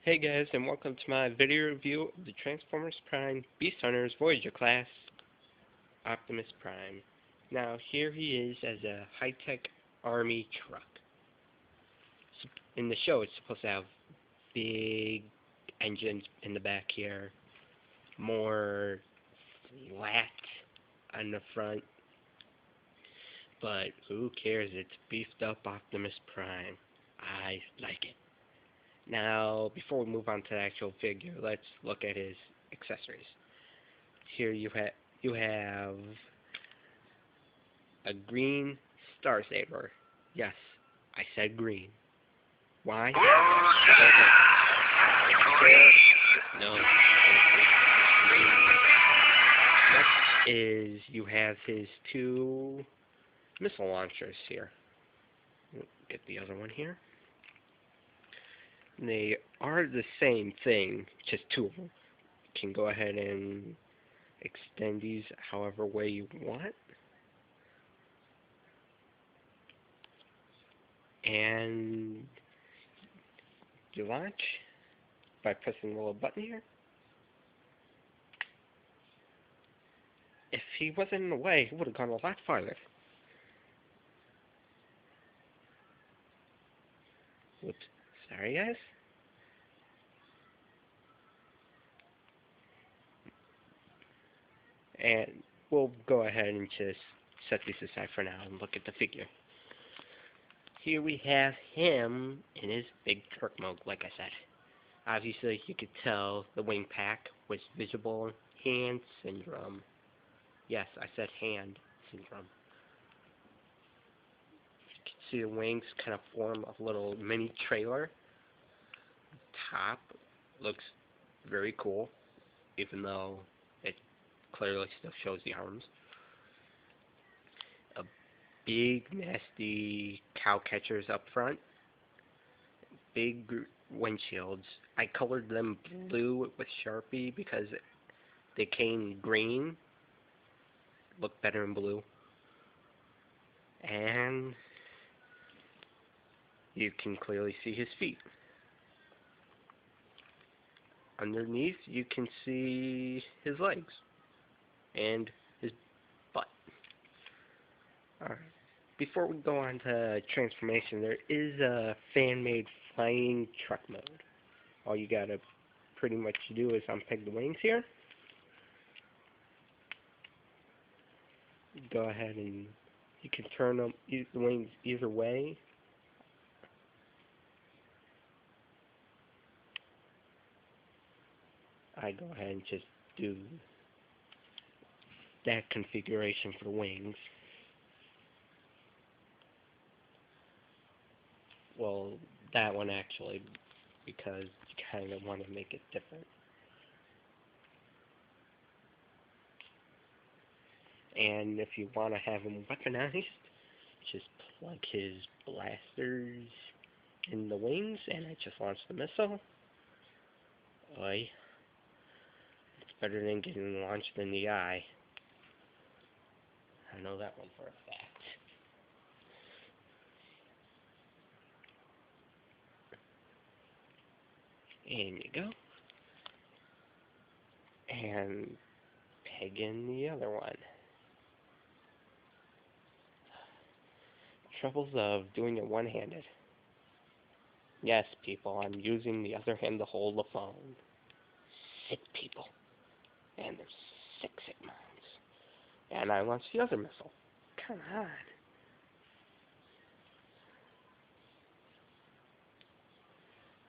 Hey guys, and welcome to my video review of the Transformers Prime Beast Hunters Voyager class, Optimus Prime. Now, here he is as a high-tech army truck. In the show, it's supposed to have big engines in the back here, more flat on the front, but who cares? It's beefed up Optimus Prime. I like it. Now, before we move on to the actual figure, let's look at his accessories. Here you have a green Star Saber. Yes, I said green. Why? No. Next is you have his two missile launchers here. Get the other one here. They are the same thing, just two of them. You can go ahead and extend these however way you want. And you launch by pressing the little button here. If he wasn't in the way, he would have gone a lot farther. Whoops. Sorry, guys. And we'll go ahead and just set these aside for now and look at the figure. Here we have him in his big truck mode, like I said. Obviously, you could tell the wing pack was visible hand syndrome. Yes, I said hand syndrome. You can see the wings kind of form a little mini trailer. Top looks very cool, even though it clearly still shows the arms. A big, nasty cow catchers up front. Big windshields. I colored them blue with Sharpie because they came green. Look better in blue. And you can clearly see his feet. Underneath, you can see his legs and his butt. Alright. Before we go on to transformation, there is a fan-made flying truck mode. All you gotta pretty much do is unpeg the wings here. Go ahead and you can turn them the wings either way. I go ahead and just do that configuration for the wings. Well, that one actually, because you kind of want to make it different. And if you want to have them weaponized, just plug his blasters in the wings, and it just launched the missile. Oi. It's better than getting launched in the eye. I know that one for a fact. In you go. And peg in the other one. Troubles of doing it one-handed. Yes, people, I'm using the other hand to hold the phone. Sick people. And there's sick minds. And I launched the other missile. Come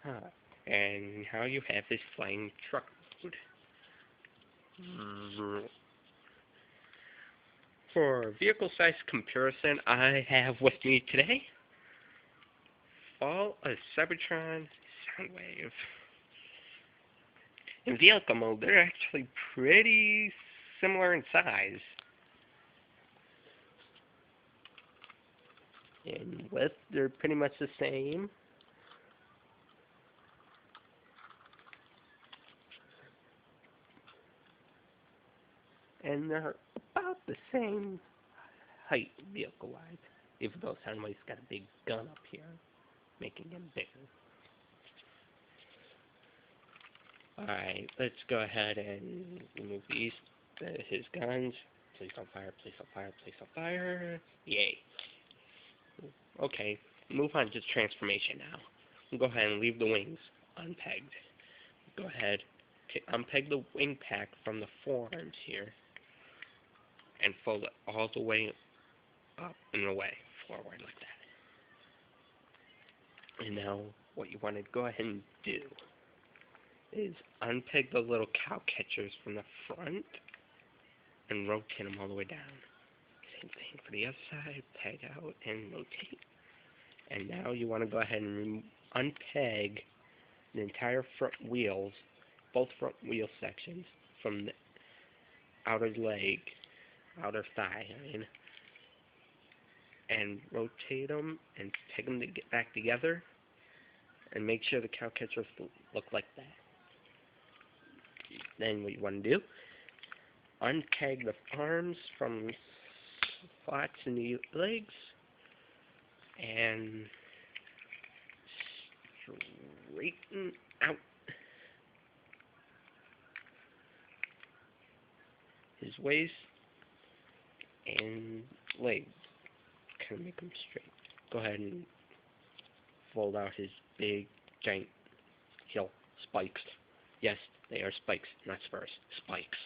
on. And now you have this flying truck mode. For vehicle size comparison, I have with me today Fall of Cybertron Soundwave. In vehicle mode, they're actually pretty similar in size. In width, they're pretty much the same. And they're about the same height vehicle-wise, even though Soundwave's got a big gun up here, making him bigger. Alright, let's go ahead and remove these, his guns. Please don't fire, please don't fire, please don't fire. Yay. Okay, move on to transformation now. We'll go ahead and leave the wings unpegged. Go ahead, unpeg the wing pack from the forearms here, and fold it all the way up and away, forward like that. And now, what you want to go ahead and do is unpeg the little cow catchers from the front and rotate them all the way down. Same thing for the other side, peg out and rotate. And now you want to go ahead and unpeg the entire front wheels, both front wheel sections, from the outer leg, outer thigh, and rotate them and peg them to get back together, and make sure the cow catchers look like that. Then what you want to do, unpeg the arms from slots in the legs, and straighten out his waist and legs. Kind of make them straight. Go ahead and fold out his big, giant heel spikes. Yes, they are spikes, not spurs. Spikes.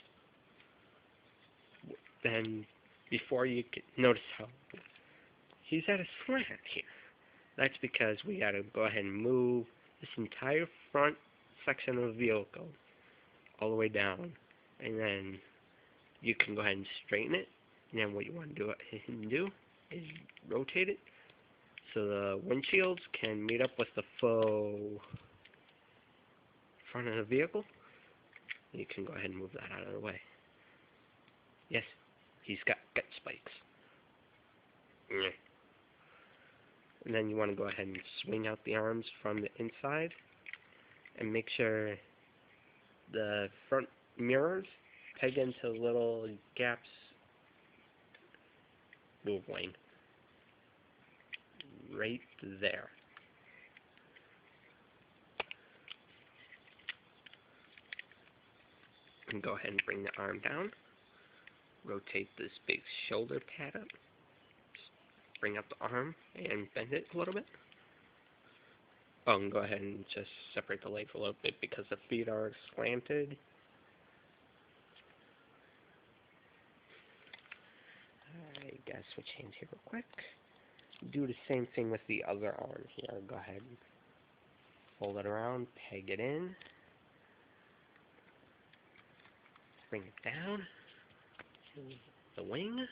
Then, before you can notice how he's at a slant here. That's because we gotta go ahead and move this entire front section of the vehicle all the way down, and then you can go ahead and straighten it. And then what you want to do is rotate it so the windshields can meet up with the faux front of the vehicle. You can go ahead and move that out of the way. Yes, he's got spikes. Yeah. And then you want to go ahead and swing out the arms from the inside and make sure the front mirrors peg into little gaps. Move wing. Right there. And go ahead and bring the arm down. Rotate this big shoulder pad up. Bring up the arm and bend it a little bit. Oh, and go ahead and just separate the legs a little bit because the feet are slanted. I guess we'll change here real quick. Do the same thing with the other arm here. Go ahead and fold it around, peg it in. Bring it down. The wing.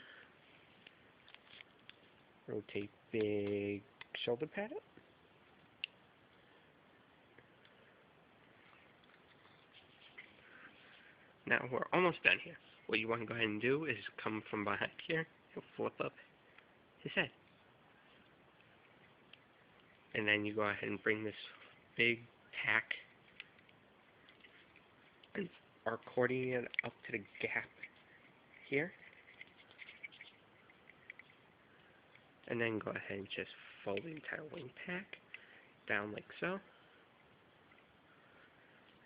Rotate big shoulder pad up. Now we're almost done here. What you want to go ahead and do is come from behind here and flip up his head. And then you go ahead and bring this big tack and accordion it up to the gap here. And then go ahead and just fold the entire wing pack down like so.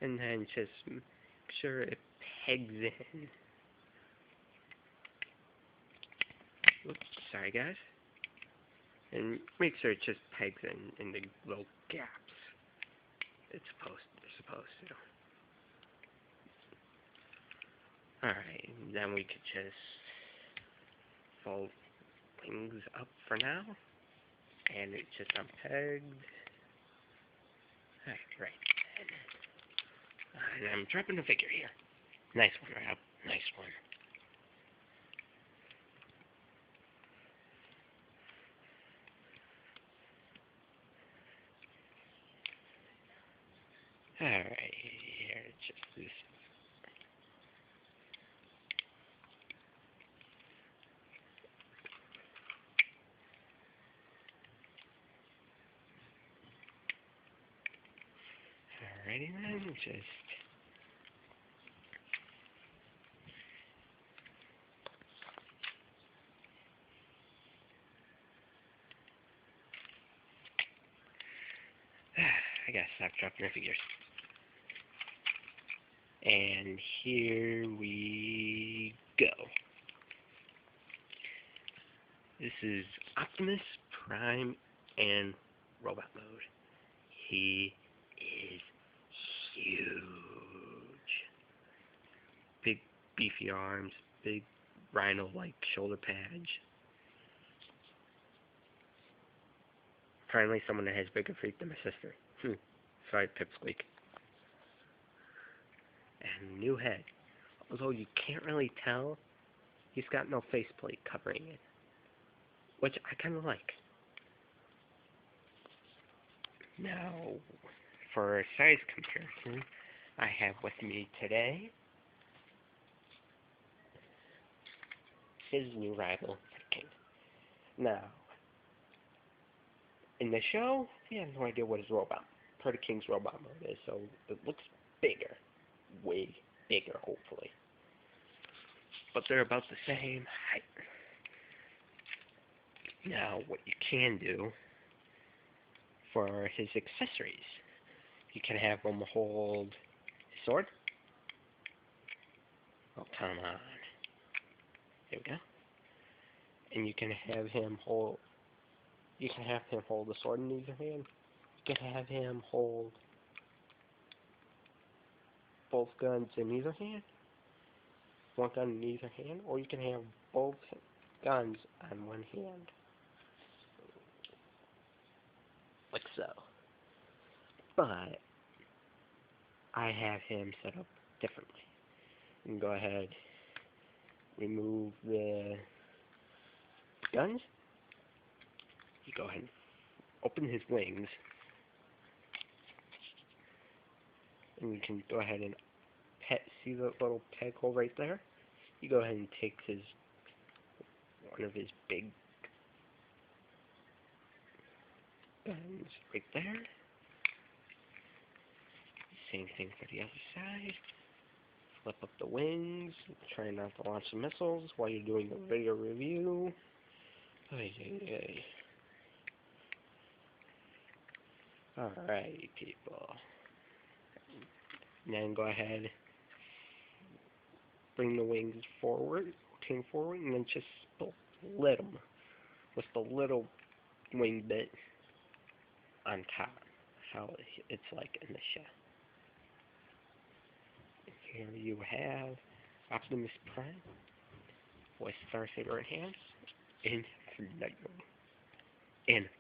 And then just make sure it pegs in. Oops, sorry guys. And make sure it just pegs in the little gaps they're supposed to. Alright, then we could just fold wings up for now. And it's just unpegged. Alright, right. And I'm dropping a figure here. Nice one, Rob. Nice one. Alright, here, just this. Alrighty then, just. I gotta stop dropping my figures. And here we go. This is Optimus Prime and Robot Mode. He is huge. Big beefy arms, big rhino-like shoulder pads. Finally, someone that has bigger feet than my sister. Sorry, Pipsqueak. And new head. Although you can't really tell, he's got no faceplate covering it, which I kind of like. Now, for a size comparison, I have with me today his new rival, King. Now, in the show, we have no idea what his robot, Predator King's robot mode is, so it looks bigger, way bigger, hopefully. But they're about the same height. Now, what you can do for his accessories, you can have him hold his sword. Oh, come on. There we go. And you can have him hold. You can have him hold the sword in either hand. You can have him hold both guns in either hand. One gun in either hand, or you can have both guns on one hand, like so. But I have him set up differently. You can go ahead, remove the guns. You go ahead and open his wings, and you can go ahead and see the little peg hole right there? You go ahead and take one of his big guns right there. Same thing for the other side. Flip up the wings. Try not to launch the missiles while you're doing the video review. Alright, people. And then go ahead, bring the wings forward, rotate forward, and then just split them with the little wing bit on top. How it's like in the show. Here you have Optimus Prime with Star Saber in hands in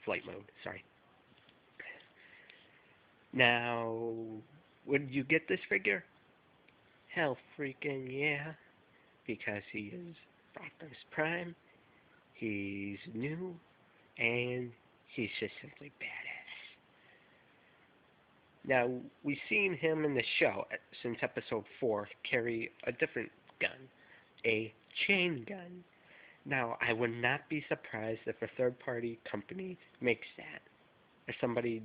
flight mode. Sorry. Now, would you get this figure? Hell freaking yeah. Because he is Optimus Prime, he's new, and he's just simply badass. Now, we've seen him in the show since episode 4 carry a different gun, a chain gun. Now, I would not be surprised if a third-party company makes that. If somebody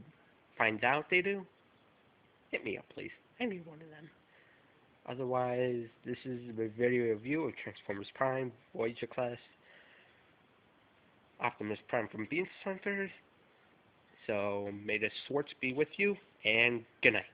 finds out they do, hit me up, please. I need one of them. Otherwise, this is the video review of Transformers Prime, Voyager Class, Optimus Prime from Beast Hunters. So, may the Swartz be with you, and good night.